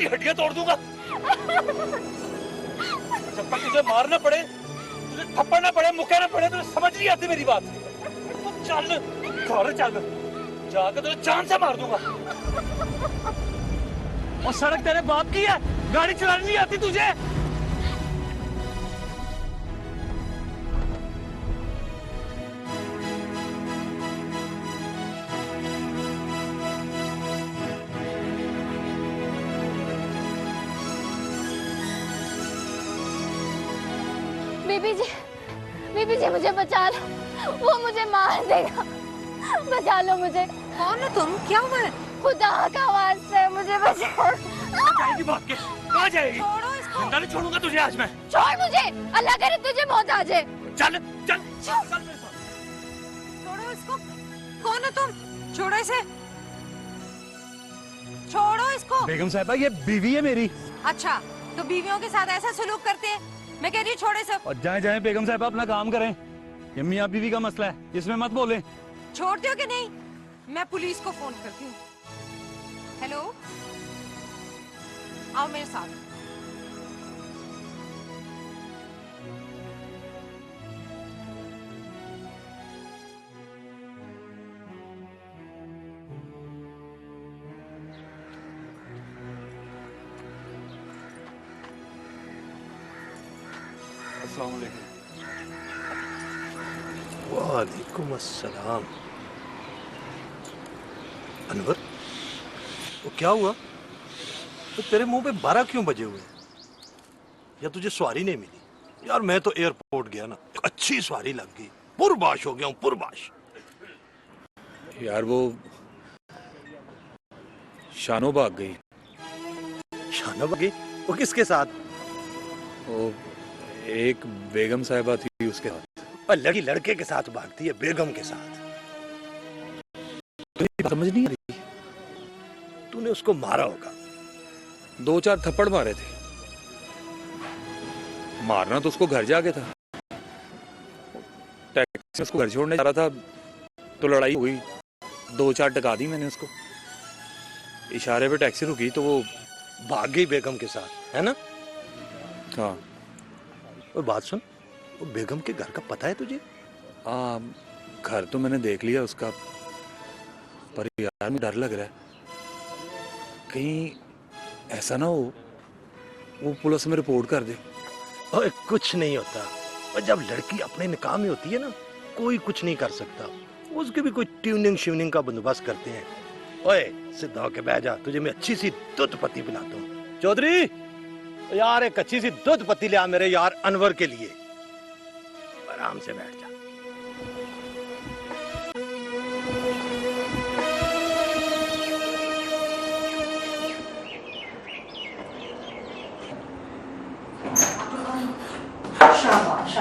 तेरी हड्डियां तोड़ दूंगा। जब तक तुझे मारना पड़े, तुझे थप्पड़ ना पड़े, मुक्का ना पड़े, तुझे समझ नहीं आती मेरी बात। तो चल घर चल, जाकर तुझे जान से मार दूंगा। और सड़क तेरे बाप की है, गाड़ी चलानी नहीं आती तुझे। बीबी जी मुझे बचा लो, वो मुझे मार देगा, बचा लो मुझे। कौन हो तुम? क्या हुआ है? खुदा का वास्ता है, मुझे बचा। जाएगी भाग के, कहाँ जाएगी? छोड़ो इसको। जिंदा नहीं छोड़ूंगा तुझे आज मैं। छोड़ मुझे, अल्लाह करे तुझे मौत आ जाए। चल चल चल मेरे साथ। छोड़ो इसको। कौन हो तुम? छोड़ो इसे, छोड़ो इसको। बेगम साहिबा ये बीवी है मेरी। अच्छा, तो बीवियों के साथ ऐसा सलूक करते हैं? मैं कह रही हूँ छोड़े सब। और जाए जाए बेगम साहिबा अपना काम करें, ये मियाँ बीवी का मसला है, इसमें मत बोले। छोड़ते हो कि नहीं? मैं पुलिस को फोन करती हूँ। हेलो, आओ मेरे साथ। अस्सलाम वालेकुम। वालेकुम अस्सलाम। अनवर, वो क्या हुआ? तो तेरे मुंह पे 12 क्यों बजे हुए? या तुझे सवारी नहीं मिली? यार मैं तो एयरपोर्ट गया ना, एक अच्छी सवारी लग गई, पुरबाश हो गया हूँ, पुरबाश। यार वो शानो भाग गई। शानो भाग गई? वो किसके साथ? वो एक बेगम साहिबा थी उसके साथ। और लड़की लड़के के साथ भागती है, बेगम के साथ। समझ नहीं आ रही। तूने उसको मारा होगा। 2-4 थप्पड़ मारे थे। मारना तो उसको घर जाके था। टैक्सी में उसको घर छोड़ने जा रहा था तो लड़ाई हुई, 2-4 टका दी मैंने उसको। इशारे पे टैक्सी रुकी तो वो भाग गई बेगम के साथ, है ना? हाँ। और बात सुन, वो बेगम के घर का पता है तुझे? घर तो मैंने देख लिया उसका, पर यार मुझे डर लग रहा है कहीं ऐसा ना हो वो पुलिस में रिपोर्ट कर दे। ओए कुछ नहीं होता। और जब लड़की अपने निकाह में होती है ना, कोई कुछ नहीं कर सकता। उसके भी कोई ट्यूनिंग श्यूनिंग का बंदोबस्त करते हैं। ओए सीधा होके बैठ जा, तुझे मैं अच्छी सी दूध पत्ती पिलाता हूँ। चौधरी यार एक अच्छी सी दूध पत्ती ले आ मेरे यार अनवर के लिए। आराम से बैठ जा। शाबाश,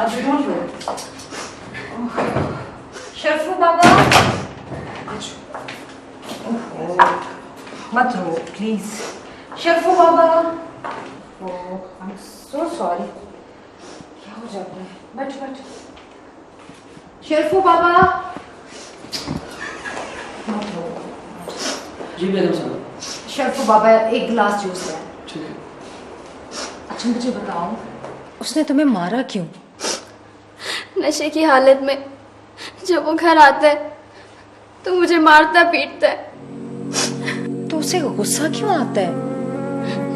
शरफू बाबा, मत रो please. Sharfu Baba, I am so sorry. क्या हो जाता है? बैठ बैठ। शरफू बाबा, मत रो। जी बेगम साहब। शरफू बाबा एक गिलास जूस है। ठीक है। अच्छा मुझे बताओ, उसने तुम्हें मारा क्यों? नशे की हालत में जब वो घर आता है तो मुझे मारता पीटता है। तो उसे गुस्सा क्यों आता है?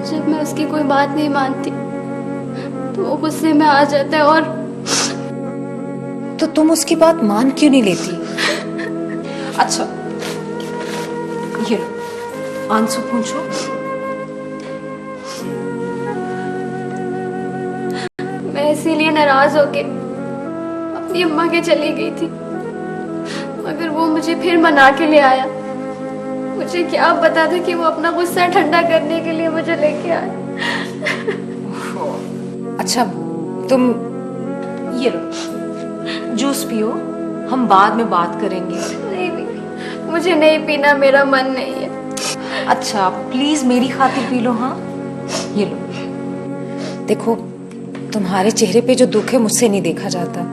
जब मैं उसकी कोई बात नहीं मानती तो वो गुस्से में आ जाता है। और तो तुम उसकी बात मान क्यों नहीं लेती? अच्छा ये लो, आंसू पूछो। मैं इसीलिए नाराज होके अपनी अम्मा के चली गई थी, मगर वो मुझे फिर मना के ले आया। मुझे क्या पता था कि वो अपना गुस्सा ठंडा करने के लिए मुझे लेके आया। अच्छा तुम ये लो, जूस पियो, हम बाद में बात करेंगे। नहीं बीबी, मुझे नहीं पीना, मेरा मन नहीं है। अच्छा प्लीज मेरी खातिर पी लो। हाँ ये लो। देखो तुम्हारे चेहरे पे जो दुख है मुझसे नहीं देखा जाता।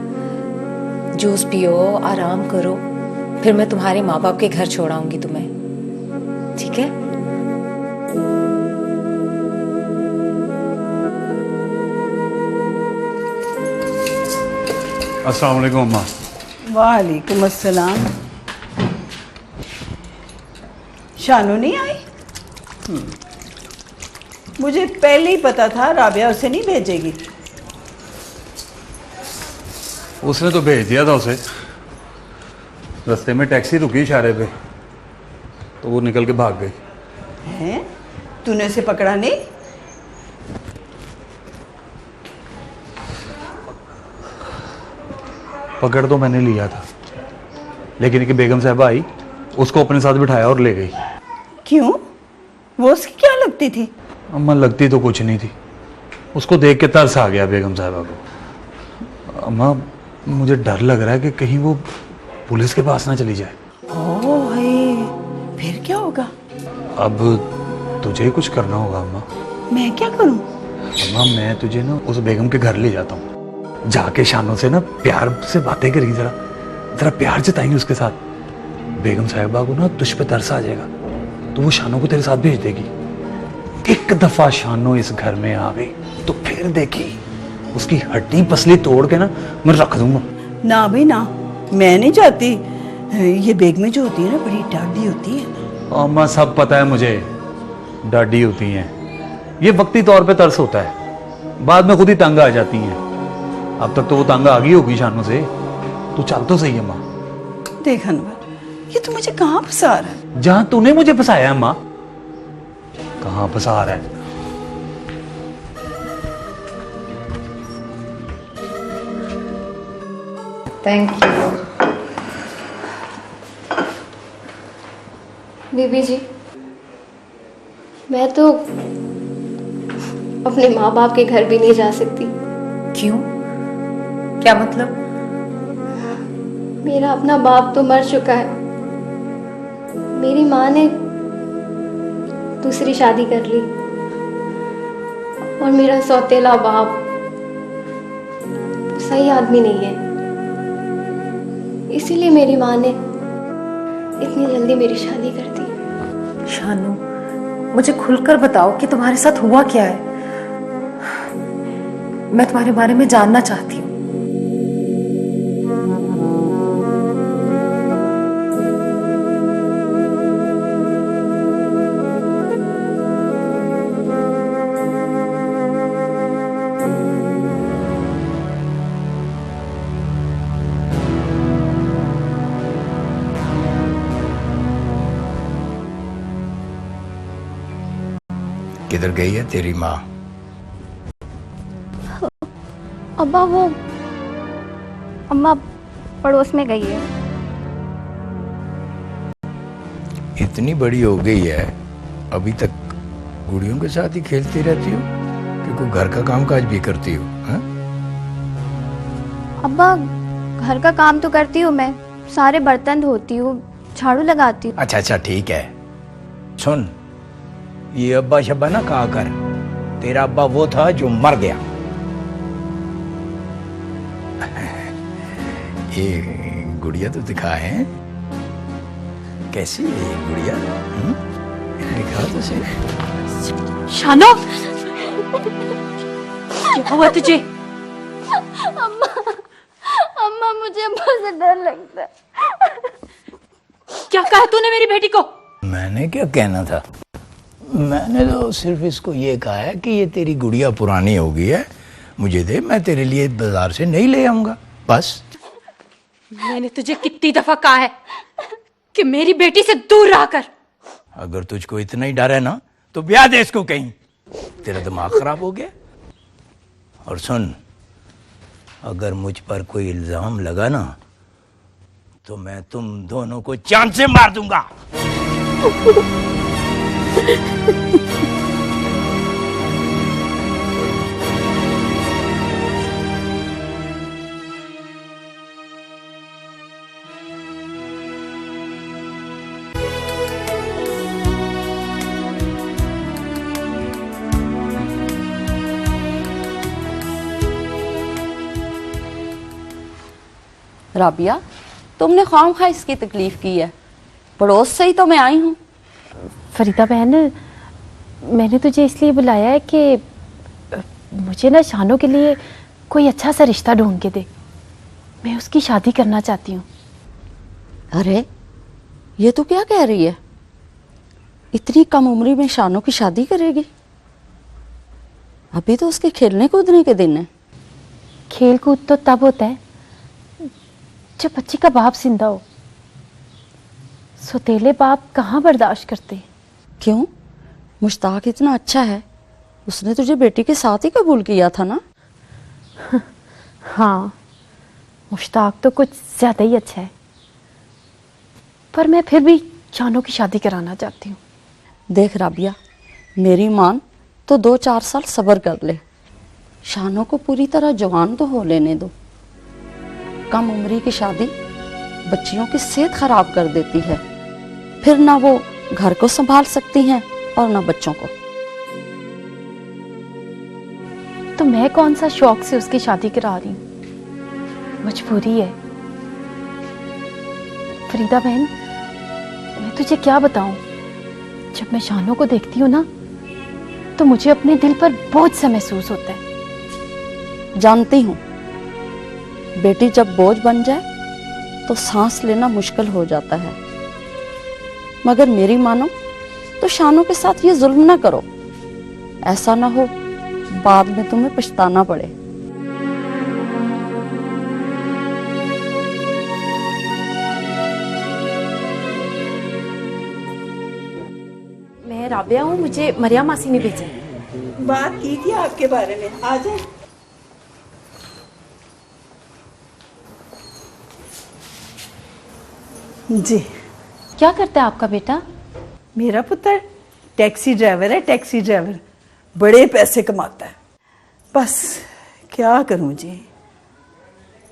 जूस पियो, आराम करो, फिर मैं तुम्हारे माँ बाप के घर छोड़ाऊंगी तुम्हें, ठीक है? अस्सलाम वालेकुम अम्मा। वालेकुम अस्सलाम। शानू नहीं आई? मुझे पहले ही पता था राबिया उसे नहीं भेजेगी। उसने तो भेज दिया था उसे। रास्ते में टैक्सी रुकी इशारे पे, तो वो निकल के भाग गई। हैं? तूने उसे पकड़ा नहीं? पकड़ तो मैंने लिया था, लेकिन एक बेगम साहबा आई, उसको अपने साथ बिठाया और ले गई। क्यों? वो उसकी क्या लगती थी? अम्मा लगती तो कुछ नहीं थी, उसको देख के तरस आ गया बेगम साहबा को। अम्मा मुझे डर लग रहा है कि कहीं वो पुलिस के पास ना चली जाए। ओह है, फिर क्या होगा? अब तुझे ही कुछ करना होगा अम्मा। मैं क्या करूं? अम्मा मैं तुझे ना उस बेगम के घर ले जाता हूँ, जाके शानों से ना प्यार से बातें करेंगे, जरा जरा प्यार जताएंगे उसके साथ। बेगम साहिबा को ना तुझ पे तरस आ जाएगा, तो वो शानों को तेरे साथ भेज देगी। एक दफा शानों इस घर में आ गई तो फिर देखी, उसकी हड्डी पसली तोड़ के ना मैं रख दूंगा। ना भाई ना, मैं नहीं चाहती। ये बेगमें जो होती है ना, बड़ी डाढ़ी होती है। अम्मा सब पता है मुझे, डाढ़ी होती हैं। ये वक्ती तौर पे तरस होता है, बाद में खुद ही तंग आ जाती हैं। अब तक तो वो तंग आ गई होगी शानों से। तू चल तो सही अम्मा। देख अनवर, ये तू मुझे कहाँ फंसा रहा है? जहां तूने मुझे फंसाया अम्मा। कहां फंसा रहा है? Thank you. बीबी जी, मैं तो अपने माँ बाप के घर भी नहीं जा सकती। क्यों? क्या मतलब? मेरा अपना बाप तो मर चुका है। मेरी माँ ने दूसरी शादी कर ली और मेरा सौतेला बाप सही आदमी नहीं है, इसीलिए मेरी माँ ने इतनी जल्दी मेरी शादी कर दी। शानू, मुझे खुलकर बताओ कि तुम्हारे साथ हुआ क्या है। मैं तुम्हारे बारे में जानना चाहती हूँ। किधर गई है तेरी माँ? अब्बा वो अम्मा पड़ोस में गई है। इतनी बड़ी हो गई है, अभी तक गुड़ियों के साथ ही खेलती रहती हो कि कोई घर का काम काज भी करती हो? हाँ? अब्बा घर का काम तो करती हूँ मैं, सारे बर्तन धोती हूँ, झाड़ू लगाती हूँ। अच्छा अच्छा ठीक है। सुन, ये अब्बा शब्बा ना कहा कर। तेरा अब्बा वो था जो मर गया। ये गुड़िया तो दिखा है, कैसी है ये गुड़िया? दिखा तो सही। शानो, क्या हुआ तुझे? अम्मा, अम्मा मुझे अब्बा से डर लगता है। क्या कहा तूने मेरी बेटी को? मैंने क्या कहना था? मैंने तो सिर्फ इसको ये कहा है कि ये तेरी गुड़िया पुरानी हो गई है, मुझे दे, मैं तेरे लिए बाजार से नहीं ले आऊंगा, बस। मैंने तुझे कितनी दफा कहा है कि मेरी बेटी से दूर रहा कर। अगर तुझको इतना ही डर है ना, तो ब्याह दे इसको कहीं। तेरा दिमाग खराब हो गया। और सुन, अगर मुझ पर कोई इल्जाम लगा ना, तो मैं तुम दोनों को चांद से मार दूंगा। राबिया, तुमने खामखा इसकी तकलीफ की है। पड़ोस से ही तो मैं आई हूँ। फरीदा बहन, मैंने तुझे इसलिए बुलाया है कि मुझे ना शानों के लिए कोई अच्छा सा रिश्ता ढूंढ के दे। मैं उसकी शादी करना चाहती हूँ। अरे ये तो क्या कह रही है? इतनी कम उम्र में शानू की शादी करेगी? अभी तो उसके खेलने कूदने के दिन है। खेल कूद तो तब होता है जब बच्ची का बाप जिंदा हो। सौतेले बाप कहाँ बर्दाश्त करते? क्यों? मुश्ताक इतना अच्छा है, उसने तुझे बेटी के साथ ही कबूल किया था ना? हाँ, मुश्ताक तो कुछ ज्यादा ही अच्छा है, पर मैं फिर भी शानू की शादी कराना चाहती हूँ। देख राबिया, मेरी मान तो 2-4 साल सब्र कर ले। शानू को पूरी तरह जवान तो हो लेने दो। कम उम्री की शादी बच्चियों की सेहत खराब कर देती है, फिर ना वो घर को संभाल सकती हैं और ना बच्चों को। तो मैं कौन सा शौक से उसकी शादी करा रही हूँ? मजबूरी है। फरीदा बहन, मैं तुझे क्या बताऊं, जब मैं शानू को देखती हूँ ना तो मुझे अपने दिल पर बोझ सा महसूस होता है। जानती हूँ, बेटी जब बोझ बन जाए तो सांस लेना मुश्किल हो जाता है, मगर मेरी मानो तो शानू के साथ ये जुल्म ना करो। ऐसा ना हो बाद में तुम्हें पछताना पड़े। मैं राबिया हूँ, मुझे मरियम मासी ने भेजा। बात की थी आपके बारे में, आ जाए। जी। क्या करता है आपका बेटा? मेरा पुत्र टैक्सी ड्राइवर है, टैक्सी ड्राइवर। बड़े पैसे कमाता है। बस क्या करूं जी,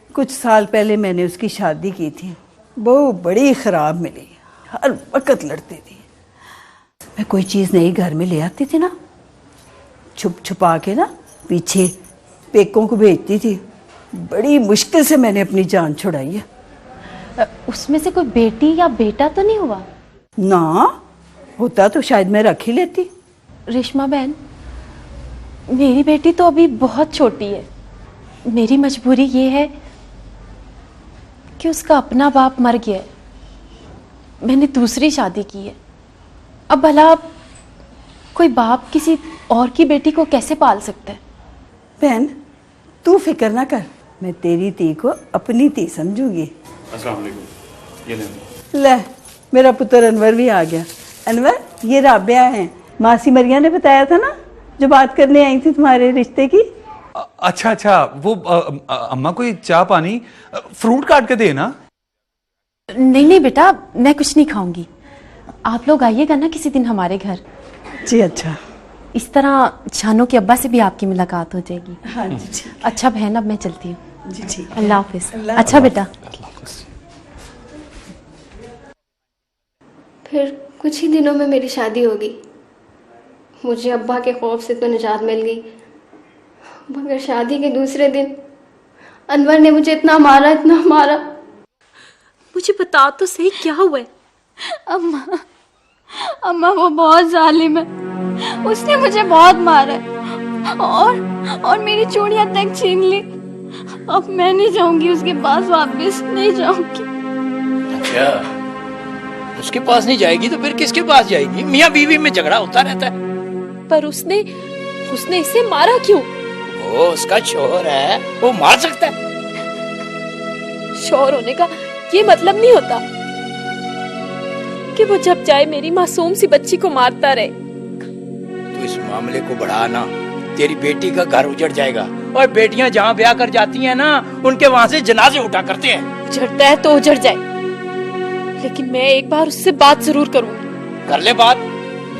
कुछ साल पहले मैंने उसकी शादी की थी, वो बड़ी खराब मिली, हर वक्त लड़ती थी। मैं कोई चीज़ नई घर में ले आती थी ना, छुप छुपा के ना पीछे पेकों को भेजती थी। बड़ी मुश्किल से मैंने अपनी जान छुड़ाई है। उसमें से कोई बेटी या बेटा तो नहीं हुआ? ना, होता तो शायद मैं रख ही लेती। रेशमा बहन, मेरी बेटी तो अभी बहुत छोटी है। मेरी मजबूरी ये है कि उसका अपना बाप मर गया है, मैंने दूसरी शादी की है। अब भला कोई बाप किसी और की बेटी को कैसे पाल सकता है? बहन तू फिक्र ना कर, मैं तेरी ती को अपनी ती समझूंगी। अस्सलाम वालेकुम। ये ले, मेरा पुत्र अनवर भी आ गया। अनवर, ये राबिया है, मासी मरिया ने बताया था ना, जो बात करने आई थी तुम्हारे रिश्ते की। अच्छा अच्छा, वो अम्मा कोई चाय पानी फ्रूट काट के दे ना। नहीं नहीं बेटा, मैं कुछ नहीं खाऊंगी। आप लोग आइएगा ना किसी दिन हमारे घर। जी अच्छा। इस तरह शानू के अब्बा से भी आपकी मुलाकात हो जाएगी। हाँ जी। अच्छा बहन, अब मैं चलती हूँ। जी ठीक। अल्लाह हाफिज। अच्छा बेटा। फिर कुछ ही दिनों में मेरी शादी होगी। मुझे अब्बा के खौफ से तो निजात मिल गई, मगर शादी के दूसरे दिन अनवर ने मुझे इतना मारा। मुझे बता तो सही, क्या हुआ है? अम्मा वो बहुत जालिम है, उसने मुझे बहुत मारा है और मेरी चूड़ियां तक छीन ली। अब मैं नहीं जाऊंगी उसके पास, वापस नहीं जाऊंगी। अच्छा, उसके पास नहीं जाएगी तो फिर किसके पास जाएगी? मियाँ बीवी में झगड़ा होता रहता है। पर उसने इसे मारा क्यों? वो उसका शोहर है, वो मार सकता है। शोहर होने का ये मतलब नहीं होता कि वो जब चाहे मेरी मासूम सी बच्ची को मारता रहे। तो इस मामले को बढ़ा ना, तेरी बेटी का घर उजड़ जाएगा। और बेटियां जहाँ ब्याह कर जाती हैं ना, उनके वहाँ से जनाजे उठा करते हैं। उजड़ता है तो उजड़ जाए, लेकिन मैं एक बार उससे बात जरूर करूंगी। कर ले बात।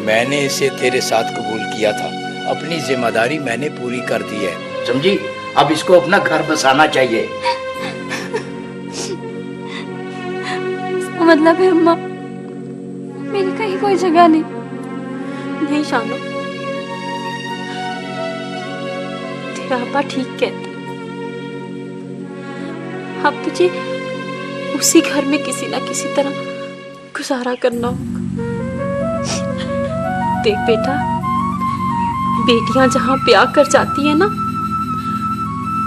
मैंने इसे तेरे साथ कबूल किया था, अपनी जिम्मेदारी मैंने पूरी कर दी है, समझी? अब इसको अपना घर बसाना चाहिए। मतलब है अम्मा, मेरी कहीं कोई जगह नहीं? नहीं शानू, तेरा अब्बा ठीक कहता। अब तुझे उसी घर में किसी ना किसी तरह गुजारा करना होगा। देख बेटा, बेटियां जहां ब्याह कर जाती है ना,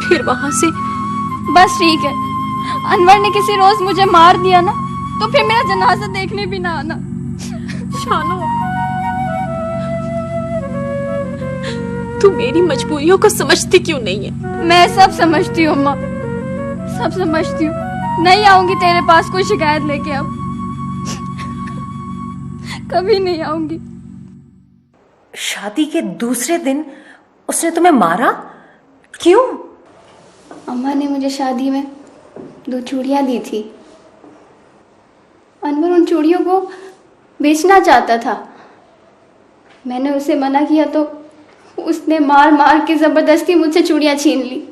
फिर वहां से बस ठीक है, अनवर ने किसी रोज मुझे मार दिया ना तो फिर मेरा जनाजा देखने भी ना आना। शानो, तू मेरी मजबूरियों को समझती क्यों नहीं है? मैं सब समझती हूँ अम्मा, सब समझती हूँ। नहीं आऊंगी तेरे पास कोई शिकायत लेके अब, कभी नहीं आऊंगी। शादी के दूसरे दिन उसने तुम्हें मारा? क्यों? अम्मा ने मुझे शादी में 2 चूड़ियां दी थी। अनवर उन चूड़ियों को बेचना चाहता था। मैंने उसे मना किया तो उसने मार मार के जबरदस्ती मुझसे चूड़ियां छीन ली।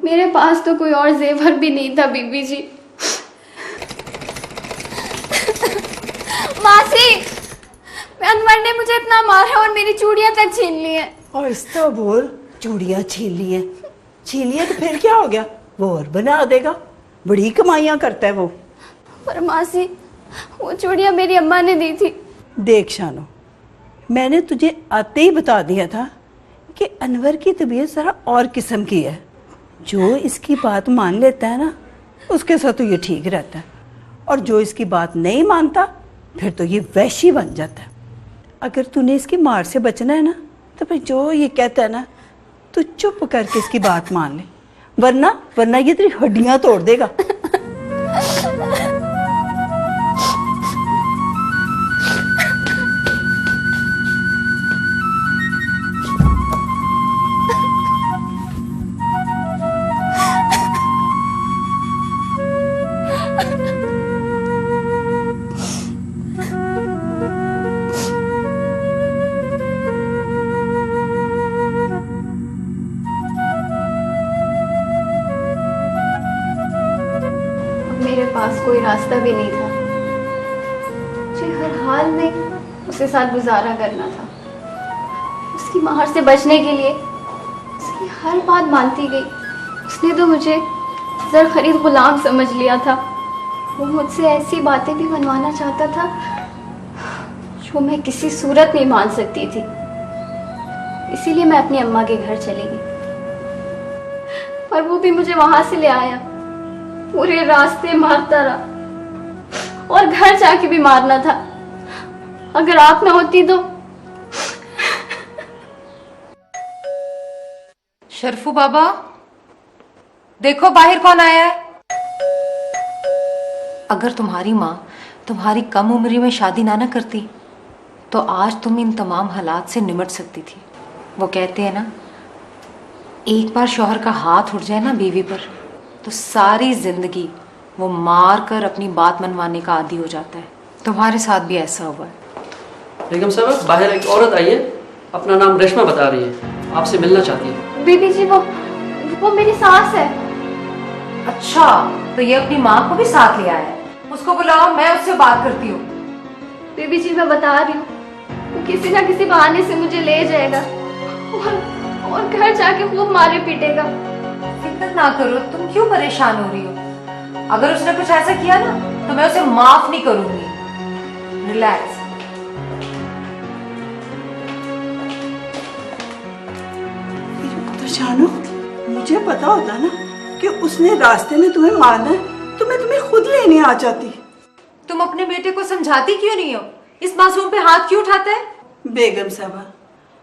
मेरे पास तो कोई और जेवर भी नहीं था बीबी जी। मासी, अनवर ने मुझे इतना मारा और मेरी चूड़ियां तक छीन ली है। और इसका बोल, चूड़ियां छीन ली है तो फिर क्या हो गया? वो और बना देगा, बड़ी कमाइयां करता है वो। पर मासी, वो चूड़ियां मेरी अम्मा ने दी थी। देख शानो, मैंने तुझे आते ही बता दिया था कि अनवर की तबीयत जरा और किस्म की है। जो इसकी बात मान लेता है ना, उसके साथ तो ये ठीक रहता है, और जो इसकी बात नहीं मानता फिर तो ये वैशी बन जाता है। अगर तूने इसकी मार से बचना है ना, तो फिर जो ये कहता है ना, तू चुप करके इसकी बात मान ले, वरना ये तेरी हड्डियां तोड़ देगा। मेरे पास कोई रास्ता भी नहीं था। मुझे हर हाल में उसके साथ गुजारा करना था। उसकी मार से बचने के लिए उसकी हर बात मानती गई। उसने तो मुझे जर खरीद गुलाम समझ लिया था। वो मुझसे ऐसी बातें भी मनवाना चाहता था जो मैं किसी सूरत नहीं मान सकती थी। इसीलिए मैं अपनी अम्मा के घर चली गई, पर वो भी मुझे वहां से ले आया। पूरे रास्ते मारता रहा और घर जाके भी मारना था। अगर आप ना होती तो। शरफू बाबा, देखो बाहर कौन आया है। अगर तुम्हारी माँ तुम्हारी कम उम्र में शादी ना करती तो आज तुम इन तमाम हालात से निमट सकती थी। वो कहते हैं ना, एक बार शौहर का हाथ उठ जाए ना बीवी पर, तो सारी जिंदगी वो मार कर अपनी बात मनवाने का आदी हो जाता है। तुम्हारे साथ भी ऐसा हुआ है। बेगम साहब, बाहर एक औरत आई है, अपना नाम रेशमा बता रही है, आपसे मिलना चाहती है। बीबी जी, वो मेरी सास है। अच्छा, तो ये अपनी माँ को भी साथ ले आया है। उसको बुलाओ, मैं उससे बात करती हूँ। बीबी जी, मैं बता रही हूँ, वो किसी ना किसी बहाने से मुझे ले जाएगा और घर जाके खूब मारे पीटेगा। फिक्र ना करो, तुम क्यों परेशान हो रही हो? अगर उसने कुछ ऐसा किया ना तो मैं उसे माफ नहीं करूंगी। रिलैक्स। तो शानो, मुझे पता होता ना कि उसने रास्ते में तुम्हें मारना है तो मैं तुम्हें खुद लेने आ जाती। तुम अपने बेटे को समझाती क्यों नहीं हो? इस मासूम पे हाथ क्यों उठाते हैं? बेगम साहबा,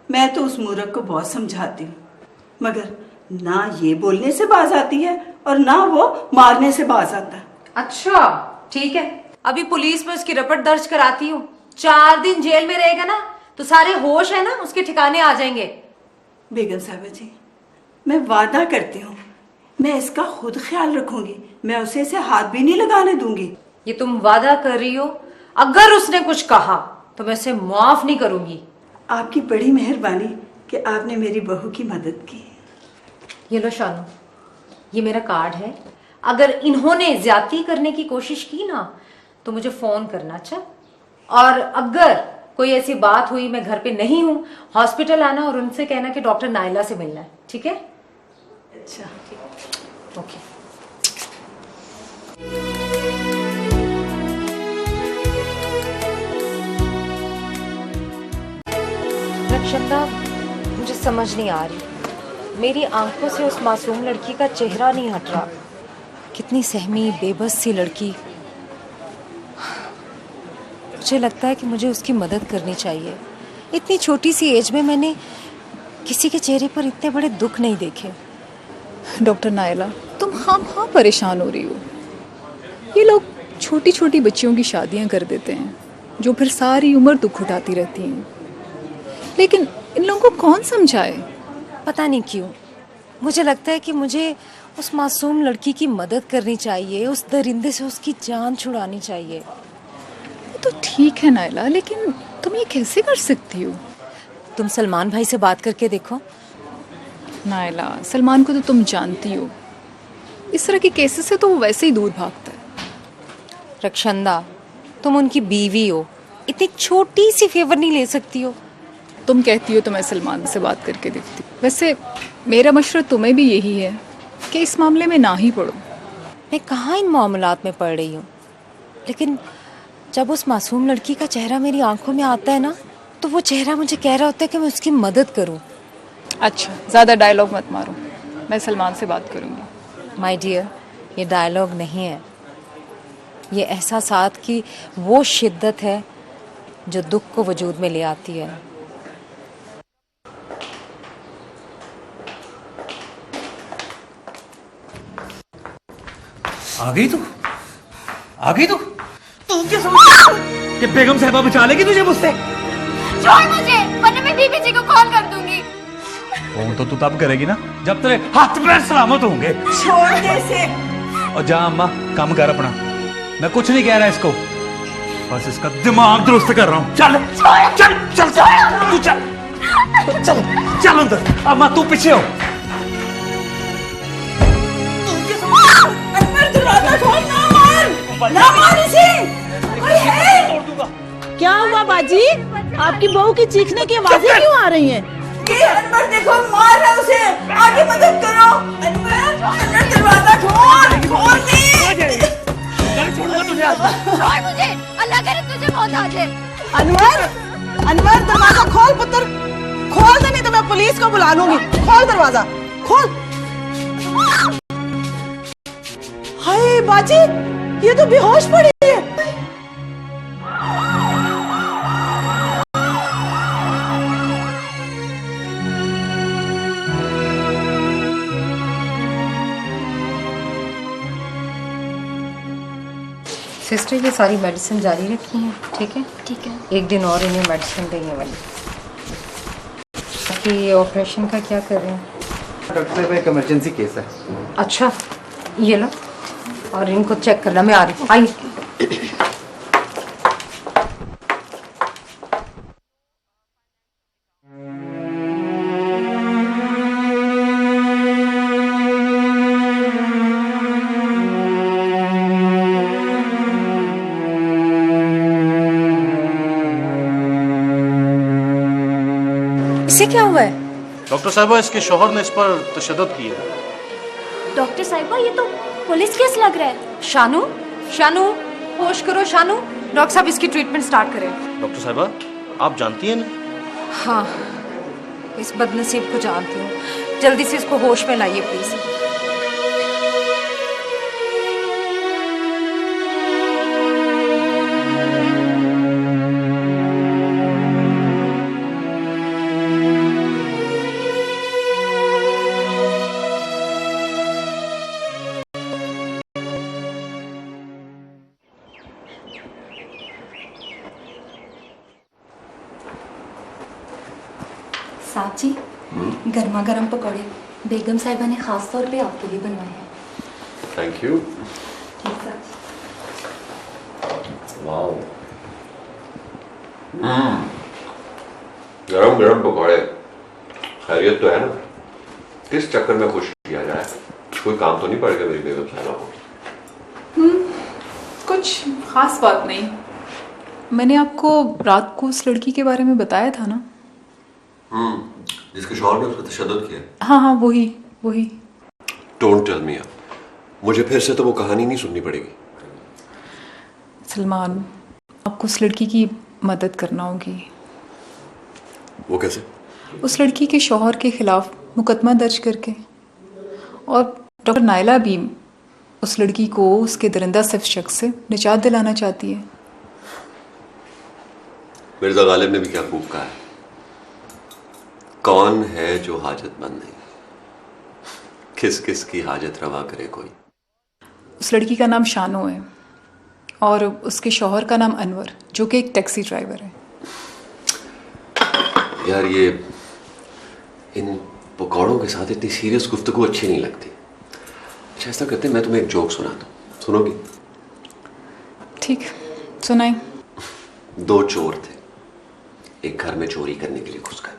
मैं तो उस मूर्ख को बहुत समझाती हूँ, मगर ना ये बोलने से बाज आती है और ना वो मारने से बाज आता है। अच्छा ठीक है, अभी पुलिस में उसकी रिपोर्ट दर्ज कराती हूँ। 4 दिन जेल में रहेगा ना तो सारे होश है ना उसके ठिकाने आ जाएंगे। बेगम साहबा जी, मैं वादा करती हूँ, मैं इसका खुद ख्याल रखूंगी। मैं उसे इसे हाथ भी नहीं लगाने दूंगी। ये तुम वादा कर रही हो? अगर उसने कुछ कहा तो मैं उसे माफ नहीं करूंगी। आपकी बड़ी मेहरबानी कि आपने मेरी बहू की मदद की। ये लो शानू, ये मेरा कार्ड है। अगर इन्होंने ज्यादती करने की कोशिश की ना तो मुझे फोन करना। अच्छा, और अगर कोई ऐसी बात हुई, मैं घर पे नहीं हूँ, हॉस्पिटल आना और उनसे कहना कि डॉक्टर नाइला से मिलना है। ठीक है? अच्छा, ओके। रक्षंदा, मुझे समझ नहीं आ रही, मेरी आंखों से उस मासूम लड़की का चेहरा नहीं हट रहा। कितनी सहमी बेबस सी लड़की। मुझे लगता है कि मुझे उसकी मदद करनी चाहिए। इतनी छोटी सी एज में मैंने किसी के चेहरे पर इतने बड़े दुख नहीं देखे। डॉक्टर नायला, तुम हाँ परेशान हो रही हो। ये लोग छोटी छोटी बच्चियों की शादियां कर देते हैं जो फिर सारी उम्र दुख उठाती रहती हैं। लेकिन इन लोगों को कौन समझाए? पता नहीं क्यों मुझे लगता है कि मुझे उस मासूम लड़की की मदद करनी चाहिए, उस दरिंदे से उसकी जान छुड़ानी चाहिए। तो ठीक है नायला, लेकिन तुम ये कैसे कर सकती हो? तुम सलमान भाई से बात करके देखो। नायला, सलमान को तो तुम जानती हो, इस तरह के केसेस से तो वो वैसे ही दूर भागता है। रक्षंदा, तुम उनकी बीवी हो, इतनी छोटी सी फेवर नहीं ले सकती हो? तुम कहती हो तो मैं सलमान से बात करके देखती हूँ। वैसे मेरा मशवरा तुम्हें भी यही है कि इस मामले में ना ही पढ़ो। मैं कहाँ इन मामलात में पढ़ रही हूँ, लेकिन जब उस मासूम लड़की का चेहरा मेरी आंखों में आता है ना, तो वो चेहरा मुझे कह रहा होता है कि मैं उसकी मदद करूँ। अच्छा, ज़्यादा डायलॉग मत मारो, मैं सलमान से बात करूँगी। माय डियर, ये डायलॉग नहीं है, ये एहसासात की वो शिद्दत है जो दुख को वजूद में ले आती है। आ गई तू? आ गई तू? तू क्या समझ कि बेगम साहिबा बचा लेगी तुझे मुझसे? छोड़ मुझे, वरना मैं बीबी जी को कॉल कर दूंगी। फोन तो तू तब करेगी ना जब तेरे हाथ पैर सलामत होंगे। छोड़ दे इसे। और जा अम्मा, काम कर अपना। मैं कुछ नहीं कह रहा इसको, बस इसका दिमाग दुरुस्त कर रहा हूँ। चल चल चल चल, तू चल चल चल अंदर। अम्मा तू पीछे हो। दरवाजा खोल, ना मार इसे। क्या हुआ बाजी? आपकी बहू की चीखने की आवाजें क्यों आ रही हैं? ये अनवर देखो, मार है उसे। आगे मदद करो। अनवर दरवाजा खोल दे। छोड़ मुझे, अल्लाह करे तुझे मौत आ जाए। अनवर दरवाजा खोल पुत्र, खोल दे नहीं तो मैं पुलिस को बुला लूंगी। खोल दरवाजा, खोल। हाय बाजी, ये तो बेहोश पड़ी है। सिस्टर, ये सारी मेडिसिन जारी रखी हैं, ठीक है? ठीक है। एक दिन और इन्हें मेडिसिन देंगे वाली। बाकी ये ऑपरेशन का क्या कर रहे हैं? डॉक्टर साहब, एक इमरजेंसी केस है। अच्छा, ये लो और इनको चेक करना। मैं आ रही हूँ, आइए। इसे क्या हुआ है? डॉक्टर साहबा, इसके शौहर ने इस पर तशद्दुद किया है। डॉक्टर साहिबा, ये तो पुलिस केस लग रहा है। शानू, शानू, होश करो शानू। डॉक्टर साहब, इसकी ट्रीटमेंट स्टार्ट करें। डॉक्टर साहबा, आप जानती हैं ना? हाँ, इस बदनसीब को जानती हूँ। जल्दी से इसको होश में लाइए प्लीज। साहब जी, गर्मा गर्म पकौड़े बेगम साहिबा ने खास तौर पे आपके लिए बनवाए हैं। Thank you. ठीक है। वाओ, गरम गरम पकौड़े। खैरियत तो है ना? किस चक्कर में खुश किया जाए? कोई काम तो नहीं पड़ेगा मेरी बेगम साहिबा को? कुछ खास बात नहीं। मैंने आपको रात को उस लड़की के बारे में बताया था ना? जिसके शौहर ने उस पर तशद्दुद किया। हाँ, वही। Don't tell me. मुझे फिर से तो वो कहानी नहीं सुननी पड़ेगी। सलमान, आपको उस लड़की की मदद करना होगी। वो कैसे? उस लड़की के शौहर के खिलाफ मुकदमा दर्ज करके। और डॉक्टर नायला भी उस लड़की को उसके दरिंदा सिर्फ शख्स से निजात दिलाना चाहती है। मिर्जा गालिब ने भी क्या खूब कहा है, कौन है जो हाजतमंद नहीं, किस किस की हाजत रवा करे कोई। उस लड़की का नाम शानो है और उसके शौहर का नाम अनवर, जो कि एक टैक्सी ड्राइवर है। यार ये इन पकौड़ों के साथ इतनी सीरियस गुफ्तगू अच्छी नहीं लगती। अच्छा ऐसा करते हैं, मैं तुम्हें एक जोक सुनाता हूँ, सुनोगी? ठीक, सुनाई। दो चोर थे, एक घर में चोरी करने के लिए घुस गए।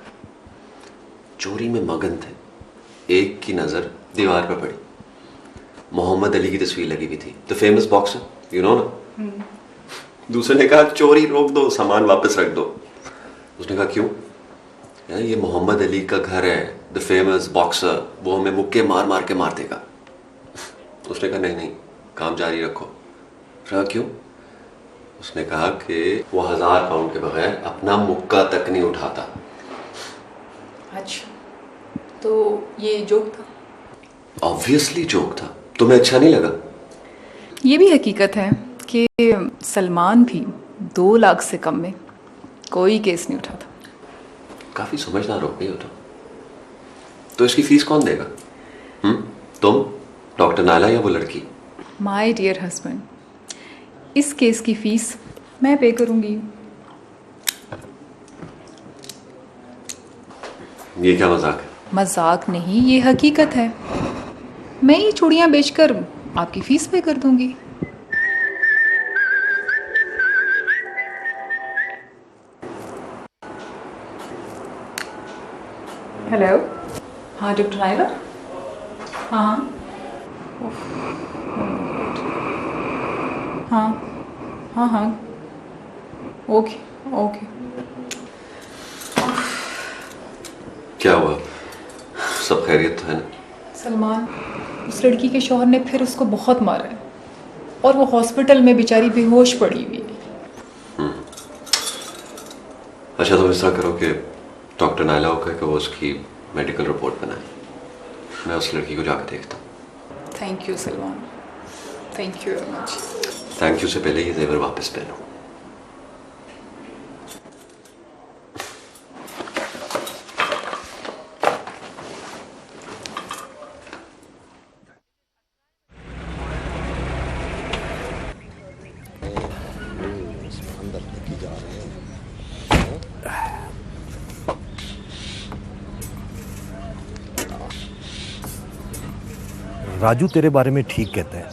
चोरी में मगन थे, एक की नजर दीवार पर पड़ी, मोहम्मद अली की तस्वीर लगी हुई थी, the famous boxer, you know ना। दूसरे ने कहा चोरी रोक दो, सामान वापस रख दो। उसने कहा क्यों? यार ये मोहम्मद अली का घर है, द फेमस बॉक्सर, वो हमें मुक्के मार मार के मार देगा। उसने कहा नहीं नहीं, काम जारी रखो। कहा क्यों? उसने कहा कि वो 1000 पाउंड के बगैर अपना मुक्का तक नहीं उठाता। अच्छा, तो ये जोक था? ऑब्वियसली जोक था, तुम्हें अच्छा नहीं लगा? ये भी हकीकत है कि सलमान भी 2 लाख से कम में कोई केस नहीं उठाता। काफी समझदार हो गई हो तो इसकी फीस कौन देगा? तुम, डॉक्टर नायला या वो लड़की? माय डियर हस्बैंड, इस केस की फीस मैं पे करूंगी। ये क्या मजाक है? मजाक नहीं, ये हकीकत है। मैं ये चूड़ियां बेचकर आपकी फीस पे कर दूंगी। हेलो, हाँ डॉक्टर नायला। हाँ हाँ हाँ हाँ, ओके ओके। क्या हुआ, सब खैरियत तो है ना? सलमान, उस लड़की के शौहर ने फिर उसको बहुत मारा है और वो हॉस्पिटल में बेचारी बेहोश पड़ी हुई है। अच्छा तुम इस तरह करो कि डॉक्टर नायला को कह के वो उसकी मेडिकल रिपोर्ट बनाए, मैं उस लड़की को जाकर देखता हूँ। Thank you Salman, thank you very much. Thank you से पहले ये जेवर वापस पहनो। राजू तेरे बारे में ठीक कहता है,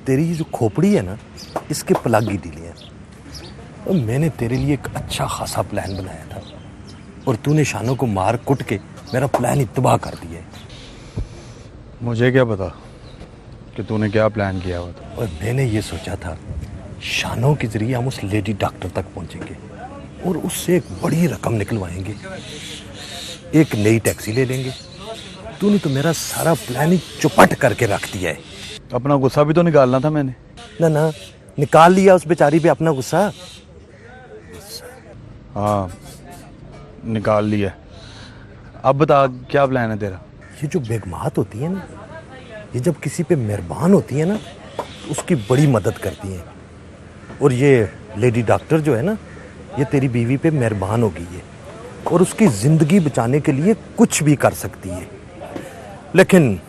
तेरी ये जो खोपड़ी है ना, इसके प्लग ही ढीले हैं। और मैंने तेरे लिए एक अच्छा खासा प्लान बनाया था और तूने शानों को मार कुट के मेरा प्लान ही तबाह कर दिया है। मुझे क्या पता कि तूने क्या प्लान किया हुआ था। और मैंने ये सोचा था शानों के जरिए हम उस लेडी डॉक्टर तक पहुंचेंगे और उससे एक बड़ी रकम निकलवाएंगे, एक नई टैक्सी ले लेंगे। तूने तो मेरा सारा प्लान ही चौपट करके रख दिया है। अपना गुस्सा भी तो निकालना था मैंने। ना निकाल लिया उस बेचारी पे अपना गुस्सा। हाँ निकाल लिया। अब बता क्या प्लान है तेरा? ये जो बेगमात होती है ना, ये जब किसी पे मेहरबान होती है ना तो उसकी बड़ी मदद करती हैं। और ये लेडी डॉक्टर जो है ना, ये तेरी बीवी पे मेहरबान हो गई है और उसकी जिंदगी बचाने के लिए कुछ भी कर सकती है। लेकिन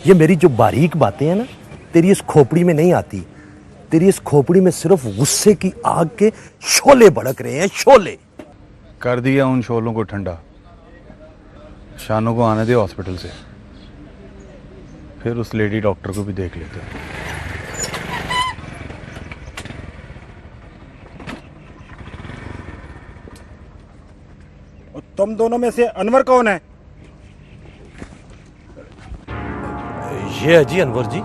ये मेरी जो बारीक बातें हैं ना, तेरी इस खोपड़ी में नहीं आती। तेरी इस खोपड़ी में सिर्फ गुस्से की आग के शोले भड़क रहे हैं, शोले। कर दिया उन शोलों को ठंडा। शानों को आने दे हॉस्पिटल से, फिर उस लेडी डॉक्टर को भी देख लेते हैं। और तुम दोनों में से अनवर कौन है? ये है जी अनवर जी।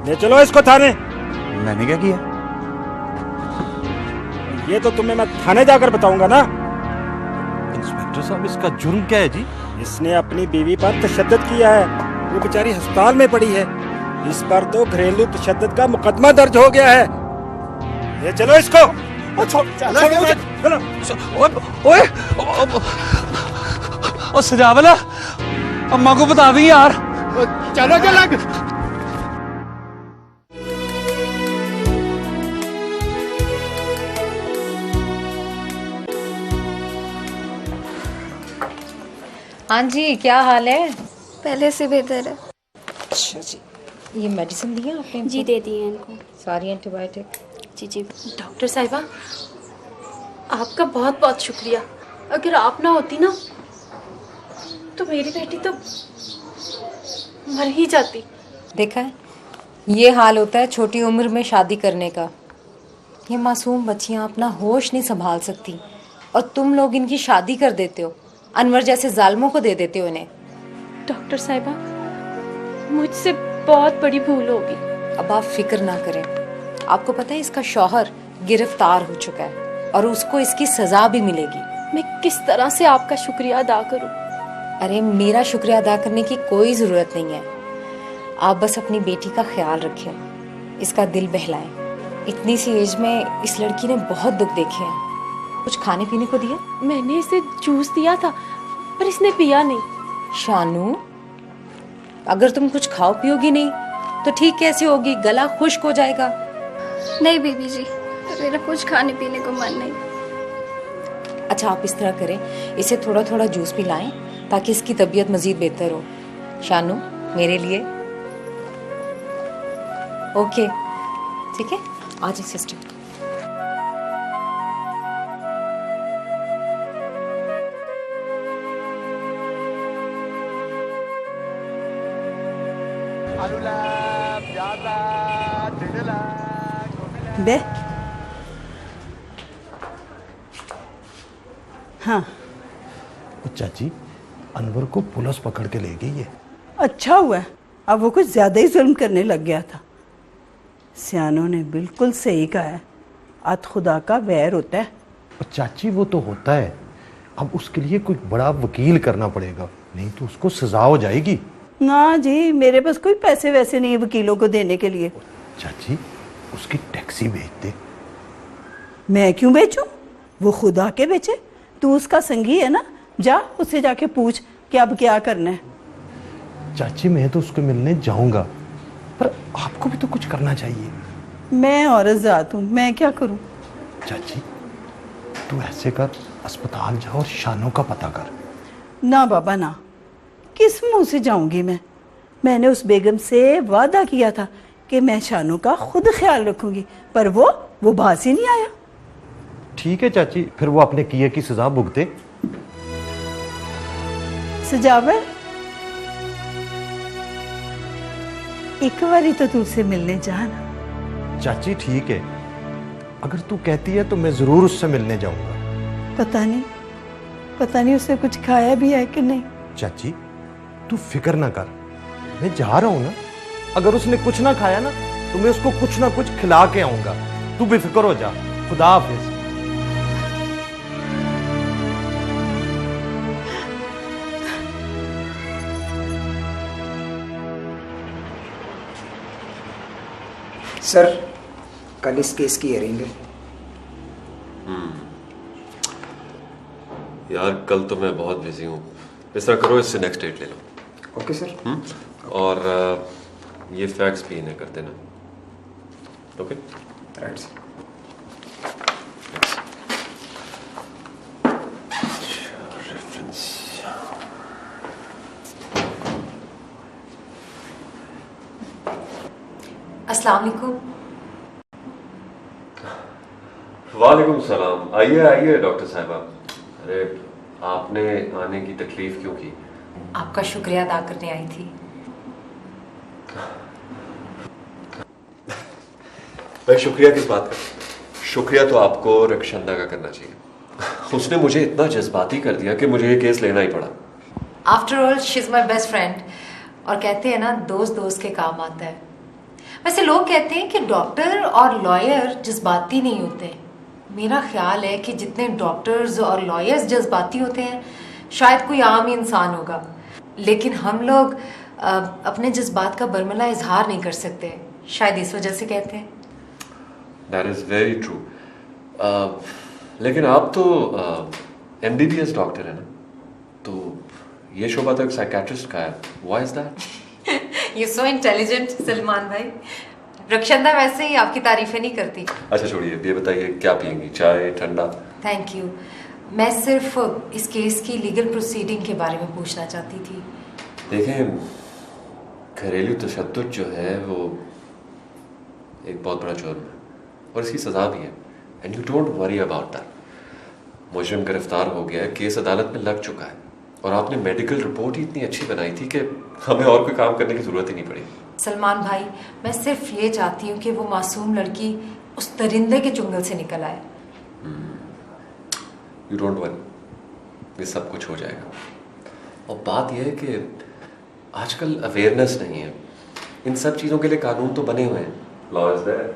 ले चलो इसको थाने। मैंने क्या किया? ये तो तुम्हें मैं थाने जाकर बताऊंगा ना। इंस्पेक्टर साहब, इसका जुर्म क्या है जी? इसने अपनी बीवी पर तशद्दुद किया है, वो बेचारी अस्पताल में पड़ी है। इस पर तो घरेलू तशद्दुद का मुकदमा दर्ज हो गया है। ले चलो इसको। सजावला, अम्मा को बता दी यार। चलो चलो। हाँ जी, क्या हाल है? पहले से बेहतर है। अच्छा जी, ये मेडिसिन दी है आपने? जी दे दी है इनको। सारी एंटीबायोटिक? जी जी। डॉक्टर साहिबा, आपका बहुत बहुत शुक्रिया। अगर आप ना होती ना तो मेरी बेटी तो मर ही जाती। देखा है, ये हाल होता है छोटी उम्र में शादी करने का। ये मासूम बच्चियां अपना होश नहीं संभाल सकती और तुम लोग इनकी शादी कर देते हो, अनवर जैसे जालिमों को दे देते हो इन्हें। डॉक्टर साहिबा, मुझसे बहुत बड़ी भूल होगी। अब आप फिक्र ना करें। आपको पता है इसका शौहर गिरफ्तार हो चुका है और उसको इसकी सजा भी मिलेगी। मैं किस तरह से आपका शुक्रिया अदा करूं? अरे मेरा शुक्रिया अदा करने की कोई जरूरत नहीं है। आप बस अपनी बेटी का ख्याल रखें, इसका दिल बहलाएं। इतनी सी एज में इस लड़की ने बहुत दुख देखे हैं। कुछ खाने पीने को दिया? मैंने इसे जूस दिया था पर इसने पिया नहीं। शानू, अगर तुम कुछ खाओ पियोगी नहीं तो ठीक कैसे होगी? गला खुश्क हो जाएगा। नहीं बीबी जी, मेरा कुछ खाने पीने को मन नहीं। अच्छा, आप इस तरह करें, इसे थोड़ा थोड़ा जूस पिलाएं ताकि इसकी तबीयत मजीद बेहतर हो। शानू, मेरे लिए। ओके, ठीक है, आज सिस्टर। बे हाँ। चाची, अनवर को पुलिस पकड़ के ले गई है। अच्छा हुआ, अब वो कुछ ज्यादा ही जुल्म करने लग गया था। सियानों ने बिल्कुल सही कहा है, अत खुदा का वैर होता है। चाची वो तो होता है, अब उसके लिए कोई बड़ा वकील करना पड़ेगा, नहीं तो उसको सजा हो जाएगी। ना जी, मेरे पास कोई पैसे वैसे नहीं है वकीलों को देने के लिए। चाची, उसकी टैक्सी भेज दे। मैं क्यों बेचूं? वो खुदा के बेचे। तू उसका संगी है ना, जा उससे जाके पूछ कि अब क्या करना है। चाची, मैं तो उसको मिलने जाऊंगा, पर आपको भी तो कुछ करना चाहिए। मैं औरत जात हूँ, मैं क्या करूँ? चाची, तू ऐसे कर, अस्पताल जा और शानों का पता कर। ना बाबा ना, किस मुंह से जाऊंगी मैं? मैंने उस बेगम से वादा किया था कि मैं शानों का खुद ख्याल रखूंगी, पर वो बास ही नहीं आया। ठीक है चाची, फिर वो अपने किए की सजा भुगते। सजावर, एक बारी तो तुझसे मिलने जाना। चाची ठीक है, अगर तू कहती है तो मैं जरूर उससे मिलने जाऊंगा। पता नहीं उसने कुछ खाया भी है कि नहीं। चाची, तू फिक्र ना कर, मैं जा रहा हूं ना। अगर उसने कुछ ना खाया ना तो मैं उसको कुछ ना कुछ खिला के आऊंगा। तू बेफिक्र हो जा। खुदा हाफिज। सर, कल इस केस की हियरिंग है। यार कल तो मैं बहुत बिजी हूँ। इस तरह करो, इससे नेक्स्ट डेट ले लो। Okay sir. और ये फैक्स भी इन्हें कर देना। Okay, right sir. अस्सलाम वालेकुम। वालेकुम सलाम। आइए आइए डॉक्टर साहिबा। अरे आपने आने की तकलीफ क्यों की? आपका शुक्रिया अदा करने आई थी। भाई शुक्रिया किस बात का? शुक्रिया तो आपको रक्षंदा का करना चाहिए। उसने मुझे इतना जज्बाती कर दिया कि मुझे ये केस लेना ही पड़ा। After all she is my best friend, और कहते हैं ना, दोस्त दोस्त के काम आता है। वैसे लोग कहते हैं कि डॉक्टर और लॉयर जज्बाती नहीं होते। मेरा ख्याल है कि जितने डॉक्टर्स और लॉयर्स जज्बाती होते हैं, शायद कोई आम ही इंसान होगा, लेकिन हम लोग अपने जज्बात का बरमला इजहार नहीं कर सकते। शायद इस वजह से कहते हैं। That is very true. लेकिन आप तो MBBS डॉक्टर है ना, तो ये शोभा तो एक साइकेट्रिस्ट का है। Why is that? You so intelligent Salman भाई। रक्षंदा वैसे ही आपकी तारीफें नहीं करती। अच्छा छोड़िए, ये बताइए क्या पियेंगी, चाय ठंडा? Thank you. मैं सिर्फ इस केस की लीगल प्रोसीडिंग के बारे में पूछना चाहती थी। देखें, घरेलू तशद्दुद जो है वो एक बहुत बड़ा जुर्म है और इसकी सज़ा भी है। And you don't worry about that. मुजरिम गिरफ्तार हो गया है, केस अदालत में लग चुका है और आपने मेडिकल रिपोर्ट ही इतनी अच्छी बनाई थी कि हमें और कोई काम करने की ज़रूरत ही नहीं पड़ी। सलमान भाई, मैं सिर्फ ये चाहती हूँ कि वो मासूम लड़की उस दरिंदे के चुंगल से निकल आए। यू डोंट वरी, ये सब कुछ हो जाएगा। और बात यह है कि आजकल अवेयरनेस नहीं है, इन सब चीज़ों के लिए कानून तो बने हुए हैं, लॉ इज देयर।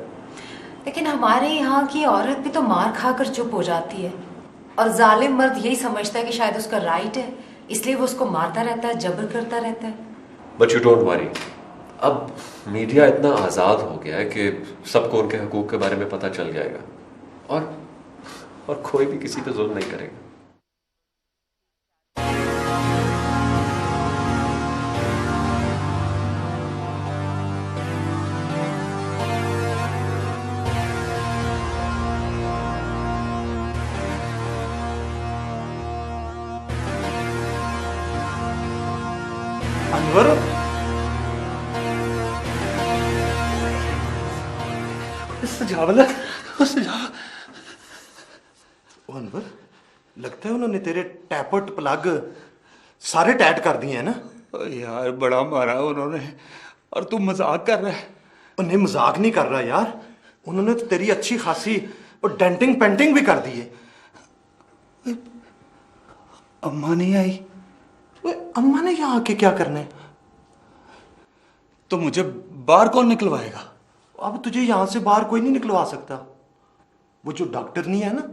लेकिन हमारे यहाँ की औरत भी तो मार खाकर चुप हो जाती है और जालिम मर्द यही समझता है कि शायद उसका राइट है, इसलिए वो उसको मारता रहता है, जबर करता रहता है। बट यू डोंट वरी, अब मीडिया इतना आज़ाद हो गया है कि सबको उनके हकूक़ के बारे में पता चल जाएगा और कोई भी किसी पे जुल्म नहीं करेगा। अनवर, सजावल अनवर, लगता है उन्होंने तेरे टैपट प्लग सारे टैट कर दिए हैं ना? यार बड़ा मारा उन्होंने और तू मजाक कर रहा है। उन्हें मजाक नहीं कर रहा यार, उन्होंने तो तेरी अच्छी खासी और डेंटिंग पेंटिंग भी कर दी है। अम्मा नहीं आई? अम्मा ने यहाँ आके क्या करना है? तो मुझे बाहर कौन निकलवाएगा? अब तुझे यहां से बाहर कोई नहीं निकलवा सकता। वो जो डॉक्टर नहीं है ना,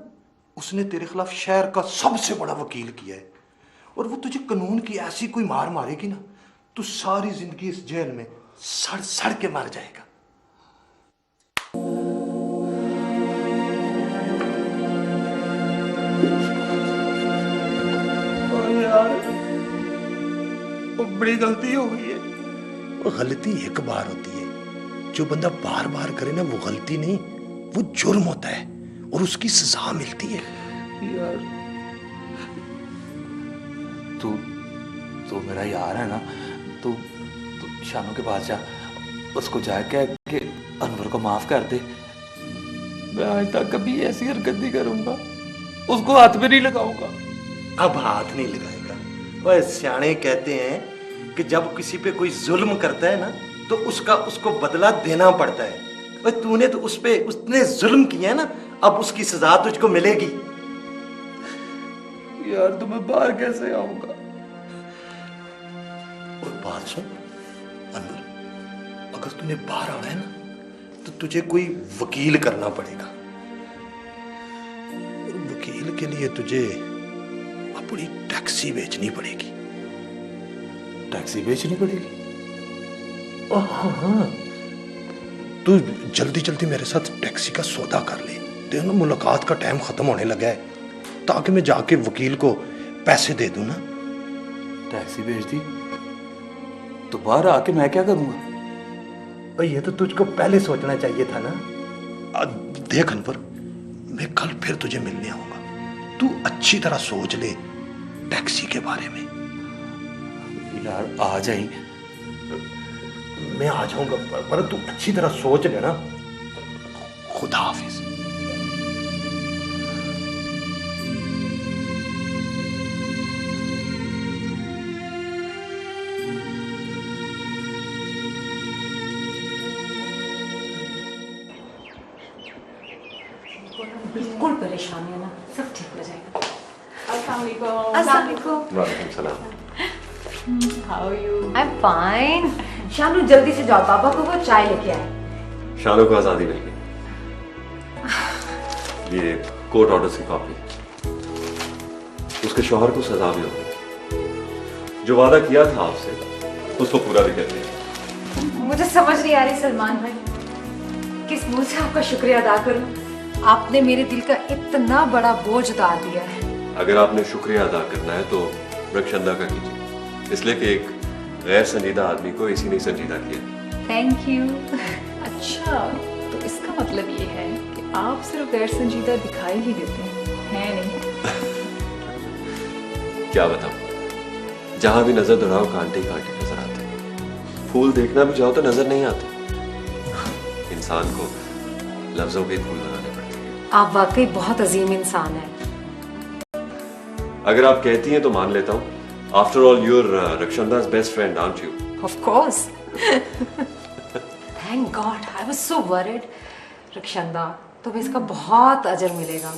उसने तेरे खिलाफ शहर का सबसे बड़ा वकील किया है और वो तुझे कानून की ऐसी कोई मार मारेगी ना, तू सारी जिंदगी इस जेल में सड़ सड़ के मर जाएगा। यार वो बड़ी गलती हो गई है। वो गलती एक बार होती है, जो बंदा बार बार करे ना वो गलती नहीं, वो जुर्म होता है और उसकी सजा मिलती है। यार तू मेरा यार है ना, तू शानू के पास जा, उसको जाके कि अनवर को माफ कर दे। मैं आज तक कभी ऐसी हरकत नहीं करूंगा, उसको हाथ में नहीं लगाऊंगा। अब हाथ नहीं लगाएगा। वह सियाने कहते हैं कि जब किसी पे कोई जुल्म करता है ना, तो उसको बदला देना पड़ता है। वह तूने तो उसने जुल्म किया है ना, अब उसकी सजा तुझको मिलेगी। यार तो मैं बाहर कैसे आऊंगा? और बात सुन अनवर, अगर तूने बाहर आना है ना, तो तुझे कोई वकील करना पड़ेगा और वकील के लिए तुझे अपनी टैक्सी बेचनी पड़ेगी। टैक्सी बेचनी पड़ेगी? हाँ, तू जल्दी जल्दी मेरे साथ टैक्सी का सौदा कर ले। तेरे मुलाकात का टाइम खत्म होने लगा है, ताकि मैं जाके वकील को पैसे दे दूं ना। टैक्सी बेच दी तो बाहर आके मैं क्या करूंगा? भाई ये तो तुझको पहले सोचना चाहिए था ना। देख अनवर, मैं कल फिर तुझे मिलने आऊंगा, तू अच्छी तरह सोच ले टैक्सी के बारे में। यार आ जाई। मैं आ जाऊंगा, पर तू अच्छी तरह सोच लेना। खुदा हाफिज। बिल्कुल परेशानी है ना, सब ठीक हो जाएगा। वालेकुम सलाम। How are you? I'm fine. Shanu जल्दी से जाओ, पापा को वो चाय लेके आए। शानू को आजादी मिल गई। ये कोर्ट ऑर्डर्स की कॉपी, उसके शौहर को सजा भी हो गई। जो वादा किया था आपसे उसको पूरा भी कर दिया। मुझे समझ नहीं आ रही सलमान भाई, किस मुंह से आपका शुक्रिया अदा करूं। आपने मेरे दिल का इतना बड़ा बोझ उतार दिया है। अगर आपने शुक्रिया अदा करना है तो रक्षंदा का कीजिए, इसलिए कि एक गैर संजीदा आदमी को इसी ने संजीदा किया। Thank you. अच्छा, तो इसका मतलब ये है कि आप सिर्फ गैर संजीदा दिखाई ही देते हैं, है नहीं? क्या बताऊं, जहां भी नजर दौड़ाओ कांटे ही कांटे नजर आते हैं। फूल देखना भी चाहो तो नजर नहीं आते। इंसान को लफ्जों के फूल बनाने पड़ते हैं। आप वाकई बहुत अजीम इंसान हैं। अगर आप कहती हैं तो मान लेता हूँ। After all you're Rakhshanda's best friend, aren't you? Of course. Thank God, I was so worried. Rakshanda, तुम्हें इसका बहुत अजर मिलेगा।